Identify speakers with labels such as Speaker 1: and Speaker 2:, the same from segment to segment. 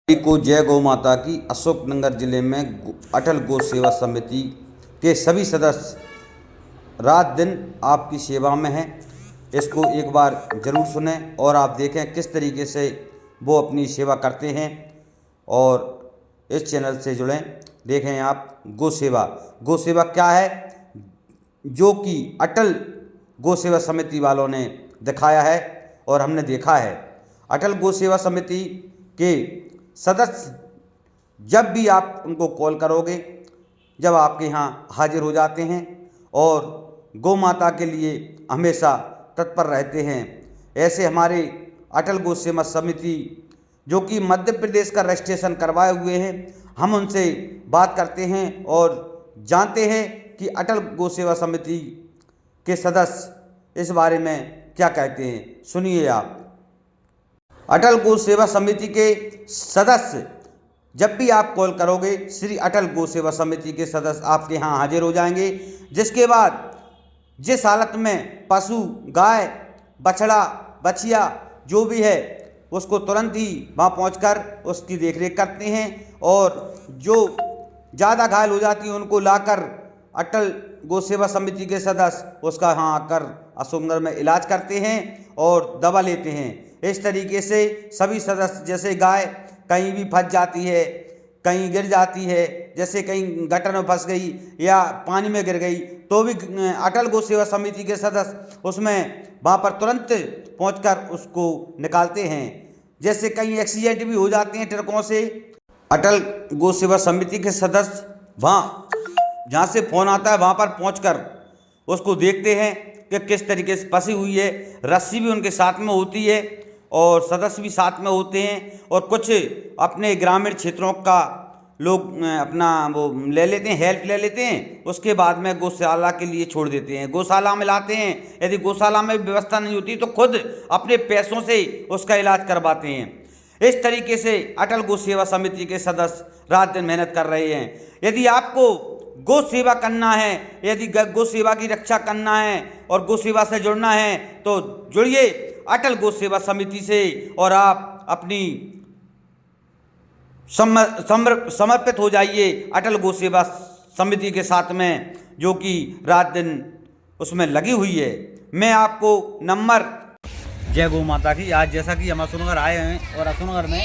Speaker 1: को जय गौ माता की। अशोकनगर जिले में अटल गौ सेवा समिति के सभी सदस्य रात दिन आपकी सेवा में हैं। इसको एक बार ज़रूर सुने और आप देखें किस तरीके से वो अपनी सेवा करते हैं और इस चैनल से जुड़ें। देखें आप गौ सेवा क्या है, जो कि अटल गौ सेवा समिति वालों ने दिखाया है और हमने देखा है। अटल गौ सेवा समिति के सदस्य जब भी आप उनको कॉल करोगे, जब आपके यहाँ हाजिर हो जाते हैं और गौ माता के लिए हमेशा तत्पर रहते हैं। ऐसे हमारे अटल गौ सेवा समिति जो कि मध्य प्रदेश का रजिस्ट्रेशन करवाए हुए हैं, हम उनसे बात करते हैं और जानते हैं कि अटल गौ सेवा समिति के सदस्य इस बारे में क्या कहते हैं। सुनिए आप। अटल गौ सेवा समिति के सदस्य जब भी आप कॉल करोगे, श्री अटल गौ सेवा समिति के सदस्य आपके यहाँ हाजिर हो जाएंगे। जिसके बाद जिस हालत में पशु, गाय, बछड़ा, बछिया जो भी है, उसको तुरंत ही वहाँ पहुँचकर उसकी देखरेख करते हैं और जो ज़्यादा घायल हो जाती है उनको लाकर अटल गौ सेवा समिति के सदस्य उसका यहाँ आकर अशोकनगर में इलाज करते हैं और दवा लेते हैं। इस तरीके से सभी सदस्य, जैसे गाय कहीं भी फंस जाती है, कहीं गिर जाती है, जैसे कहीं गटर में फंस गई या पानी में गिर गई, तो भी अटल गौ सेवा समिति के सदस्य उसमें वहाँ पर तुरंत पहुंचकर उसको निकालते हैं। जैसे कहीं एक्सीडेंट भी हो जाते हैं ट्रकों से, अटल गौ सेवा समिति के सदस्य वहाँ जहाँ से फ़ोन आता है वहाँ पर पहुँचकर उसको देखते हैं कि किस तरीके से फंसी हुई है। रस्सी भी उनके साथ में होती है और सदस्य भी साथ में होते हैं और कुछ अपने ग्रामीण क्षेत्रों का लोग अपना वो ले लेते हैं, हेल्प ले लेते हैं। उसके बाद में गौशाला के लिए छोड़ देते हैं, गौशाला में लाते हैं। यदि गौशाला में व्यवस्था नहीं होती तो खुद अपने पैसों से उसका इलाज करवाते हैं। इस तरीके से अटल गौ सेवा समिति के सदस्य रात दिन मेहनत कर रहे हैं। यदि आपको गौ सेवा करना है, यदि गौ सेवा की रक्षा करना है और गौ सेवा से जुड़ना है तो जुड़िए अटल गौ सेवा समिति से और आप अपनी समर्पित हो जाइए अटल गौ सेवा समिति के साथ में, जो कि रात दिन उसमें लगी हुई है। मैं आपको नंबर जय गौ माता की। आज जैसा कि हम अशोकनगर आए हैं और अशोकनगर में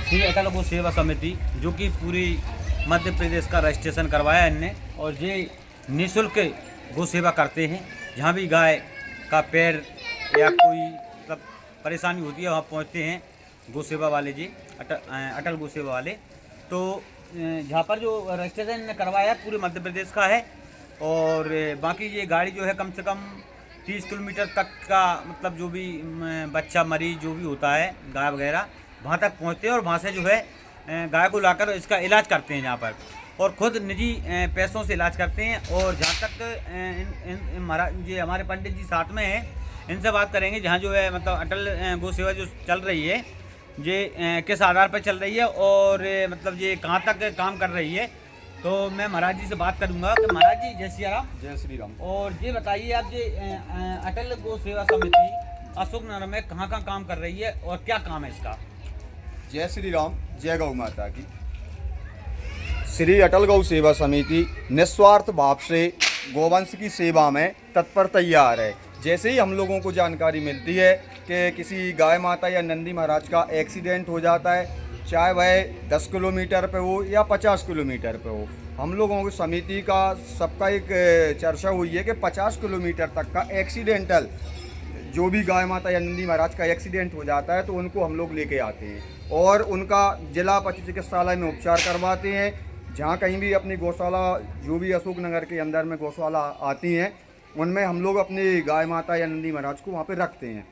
Speaker 1: श्री अटल गौ सेवा समिति जो कि पूरी मध्य प्रदेश का रजिस्ट्रेशन करवाया इनने और ये निःशुल्क गौ सेवा करते हैं। जहाँ भी गाय का पैर या कोई मतलब परेशानी होती है वहाँ पहुँचते हैं गौ सेवा वाले जी, अटल गौ सेवा वाले। तो जहाँ पर जो रजिस्ट्रेशन इन्होंने करवाया है पूरे मध्य प्रदेश का है और बाकी ये गाड़ी जो है कम से कम 30 किलोमीटर तक का, मतलब जो भी बच्चा मरीज जो भी होता है गाय वगैरह वहाँ तक पहुँचते हैं और वहाँ से जो है गाय को लाकर इसका इलाज करते हैं यहाँ पर और खुद निजी पैसों से इलाज करते हैं। और जहाँ तक महाराज जी हमारे पंडित जी साथ में हैं, इनसे बात करेंगे जहाँ जो है मतलब अटल गौ सेवा जो चल रही है ये किस आधार पर चल रही है और मतलब ये कहाँ तक काम कर रही है। तो मैं महाराज जी से बात करूँगा। तो महाराज जी जय श्री राम।
Speaker 2: जय श्री राम।
Speaker 1: और ये बताइए आप ये अटल गौ सेवा समिति अशोकनगर में कहाँ काम कर रही है और क्या काम है इसका।
Speaker 2: जय श्री राम, जय गौ माता की। श्री अटल गौ सेवा समिति निस्वार्थ भाव से गोवंश की सेवा में तत्पर तैयार है। जैसे ही हम लोगों को जानकारी मिलती है कि किसी गाय माता या नंदी महाराज का एक्सीडेंट हो जाता है, चाहे वह 10 किलोमीटर पे हो या 50 किलोमीटर पे हो, हम लोगों की समिति का सबका एक चर्चा हुई है कि 50 किलोमीटर तक का एक्सीडेंटल जो भी गाय माता या नंदी महाराज का एक्सीडेंट हो जाता है तो उनको हम लोग लेके आते हैं और उनका जिला पशु चिकित्सालय में उपचार करवाते हैं। जहाँ कहीं भी अपनी गौशाला जो भी अशोकनगर के अंदर में गौशाला आती हैं उनमें हम लोग अपनी गाय माता या नंदी महाराज को वहाँ पे रखते हैं।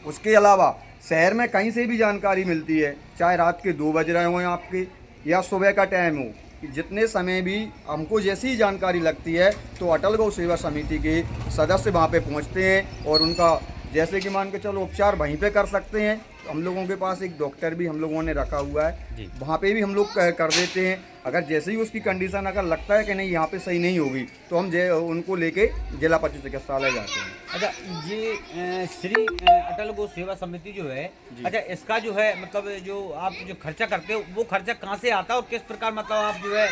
Speaker 2: उसके अलावा शहर में कहीं से भी जानकारी मिलती है, चाहे रात के 2 बज रहे हों आपके या सुबह का टाइम हो, जितने समय भी हमको जैसी ही जानकारी लगती है तो अटल गौ सेवा समिति के सदस्य वहाँ पे पहुँचते हैं और उनका जैसे कि मान के चलो उपचार वहीं पे कर सकते हैं। हम लोगों के पास एक डॉक्टर भी हम लोगों ने रखा हुआ है, वहाँ पे भी हम लोग कर देते हैं। अगर जैसे ही उसकी कंडीशन अगर लगता है कि नहीं यहाँ पे सही नहीं होगी तो हम उनको लेके जिला पशु चिकित्सालय जाते हैं।
Speaker 1: अच्छा, ये श्री अटल गौ सेवा समिति जो है, अच्छा इसका जो है मतलब जो आप जो खर्चा करते हो वो खर्चा कहाँ से आता है और किस प्रकार मतलब आप जो है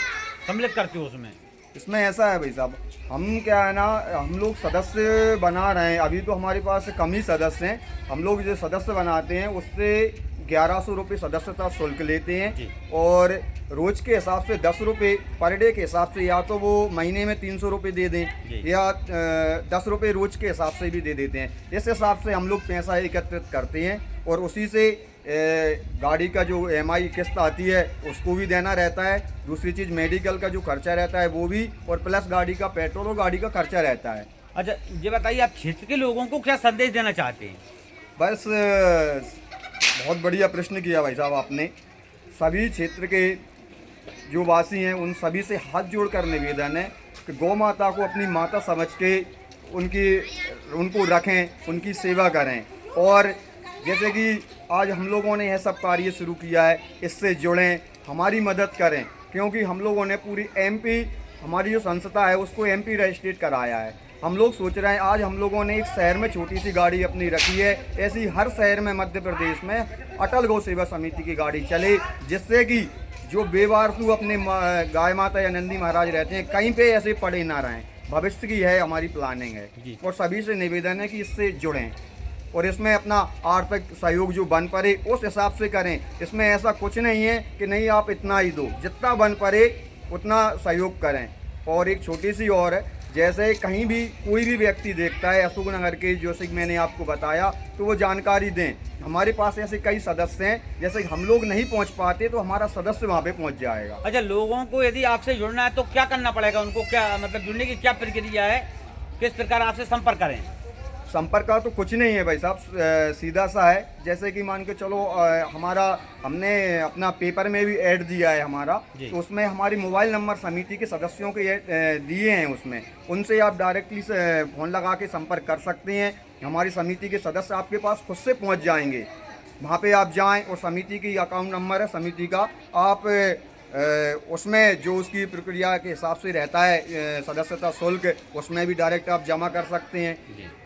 Speaker 1: सम्मिलित करते हो उसमें?
Speaker 2: इसमें ऐसा है भाई साहब, हम क्या है ना, हम लोग सदस्य बना रहे हैं, अभी तो हमारे पास कम ही सदस्य हैं। हम लोग जो सदस्य बनाते हैं उससे 1100 रुपये सदस्यता शुल्क लेते हैं और रोज के हिसाब से 10 रुपये पर डे के हिसाब से, या तो वो महीने में 300 रुपये दे दें या 10 रुपये रोज के हिसाब से भी दे देते हैं। इस हिसाब से हम लोग पैसा एकत्रित करते हैं और उसी से गाड़ी का जो EMI किस्त आती है उसको भी देना रहता है। दूसरी चीज़ मेडिकल का जो खर्चा रहता है वो भी, और प्लस गाड़ी का पेट्रोल और गाड़ी का खर्चा रहता है।
Speaker 1: अच्छा ये बताइए, आप क्षेत्र के लोगों को क्या संदेश देना चाहते हैं?
Speaker 2: बस बहुत बढ़िया प्रश्न किया भाई साहब आपने। सभी क्षेत्र के जो वासी हैं उन सभी से हाथ जोड़कर निवेदन है कि गौ माता को अपनी माता समझ के उनको रखें, उनकी सेवा करें। और जैसे कि आज हम लोगों ने यह सब कार्य शुरू किया है, इससे जुड़ें, हमारी मदद करें, क्योंकि हम लोगों ने पूरी MP, हमारी जो संस्था है उसको MP रजिस्ट्रेट कराया है। हम लोग सोच रहे हैं, आज हम लोगों ने एक शहर में छोटी सी गाड़ी अपनी रखी है, ऐसी हर शहर में मध्य प्रदेश में अटल गौ सेवा समिति की गाड़ी चले, जिससे कि जो बेवारसू अपने गाय माता या नंदी महाराज रहते हैं कहीं पे ऐसे पड़े ना रहें। भविष्य की है हमारी प्लानिंग है और सभी से निवेदन है कि इससे जुड़ें और इसमें अपना आर्थिक सहयोग जो बन पड़े उस हिसाब से करें। इसमें ऐसा कुछ नहीं है कि नहीं आप इतना ही दो, जितना बन पड़े उतना सहयोग करें। और एक छोटी सी और है, जैसे कहीं भी कोई भी व्यक्ति देखता है अशोकनगर के, जैसे कि मैंने आपको बताया, तो वो जानकारी दें। हमारे पास ऐसे कई सदस्य हैं, जैसे हम लोग नहीं पहुंच पाते तो हमारा सदस्य वहां पे पहुंच जाएगा।
Speaker 1: अच्छा, लोगों को यदि आपसे जुड़ना है तो क्या करना पड़ेगा? उनको क्या मतलब जुड़ने की क्या प्रक्रिया है, किस प्रकार आपसे संपर्क करें?
Speaker 2: संपर्क का तो कुछ नहीं है भाई साहब, सीधा सा है। जैसे कि मान के चलो हमने अपना पेपर में भी ऐड दिया है हमारा, तो उसमें हमारी मोबाइल नंबर समिति के सदस्यों के दिए हैं, उसमें उनसे आप डायरेक्टली फ़ोन लगा के संपर्क कर सकते हैं। हमारी समिति के सदस्य आपके पास खुद से पहुंच जाएंगे, वहां पे आप जाएं और समिति की अकाउंट नंबर है समिति का, आप उसमें जो उसकी प्रक्रिया के हिसाब से रहता है सदस्यता शुल्क, उसमें भी डायरेक्ट आप जमा कर सकते हैं।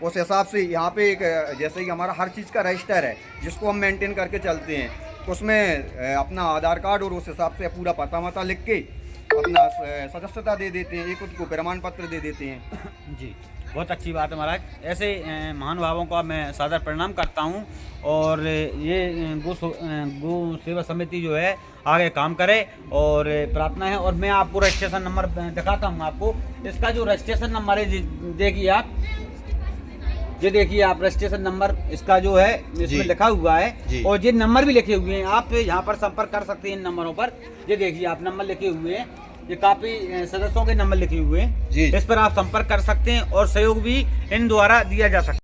Speaker 2: उस हिसाब से यहाँ पे एक जैसे कि हमारा हर चीज़ का रजिस्टर है जिसको हम मेंटेन करके चलते हैं, उसमें अपना आधार कार्ड और उस हिसाब से पूरा पता वता लिख के अपना सदस्यता दे देते हैं, एक उसको प्रमाण पत्र दे देते हैं।
Speaker 1: जी, बहुत अच्छी बात है महाराज। ऐसे महानुभावों का मैं सादर प्रणाम करता हूं और ये गौ सेवा समिति जो है आगे काम करे और प्रार्थना है। और मैं आपको रजिस्ट्रेशन नंबर दिखाता हूं आपको। इसका जो रजिस्ट्रेशन नंबर है देखिए आप, ये देखिए आप रजिस्ट्रेशन नंबर इसका जो है इसमें लिखा हुआ है और ये नंबर भी लिखे हुए हैं। आप यहाँ पर संपर्क कर सकते हैं इन नंबरों पर। ये देखिए आप नंबर लिखे हुए हैं, ये काफी सदस्यों के नंबर लिखे हुए हैं, इस पर आप संपर्क कर सकते हैं और सहयोग भी इन द्वारा दिया जा सकता है।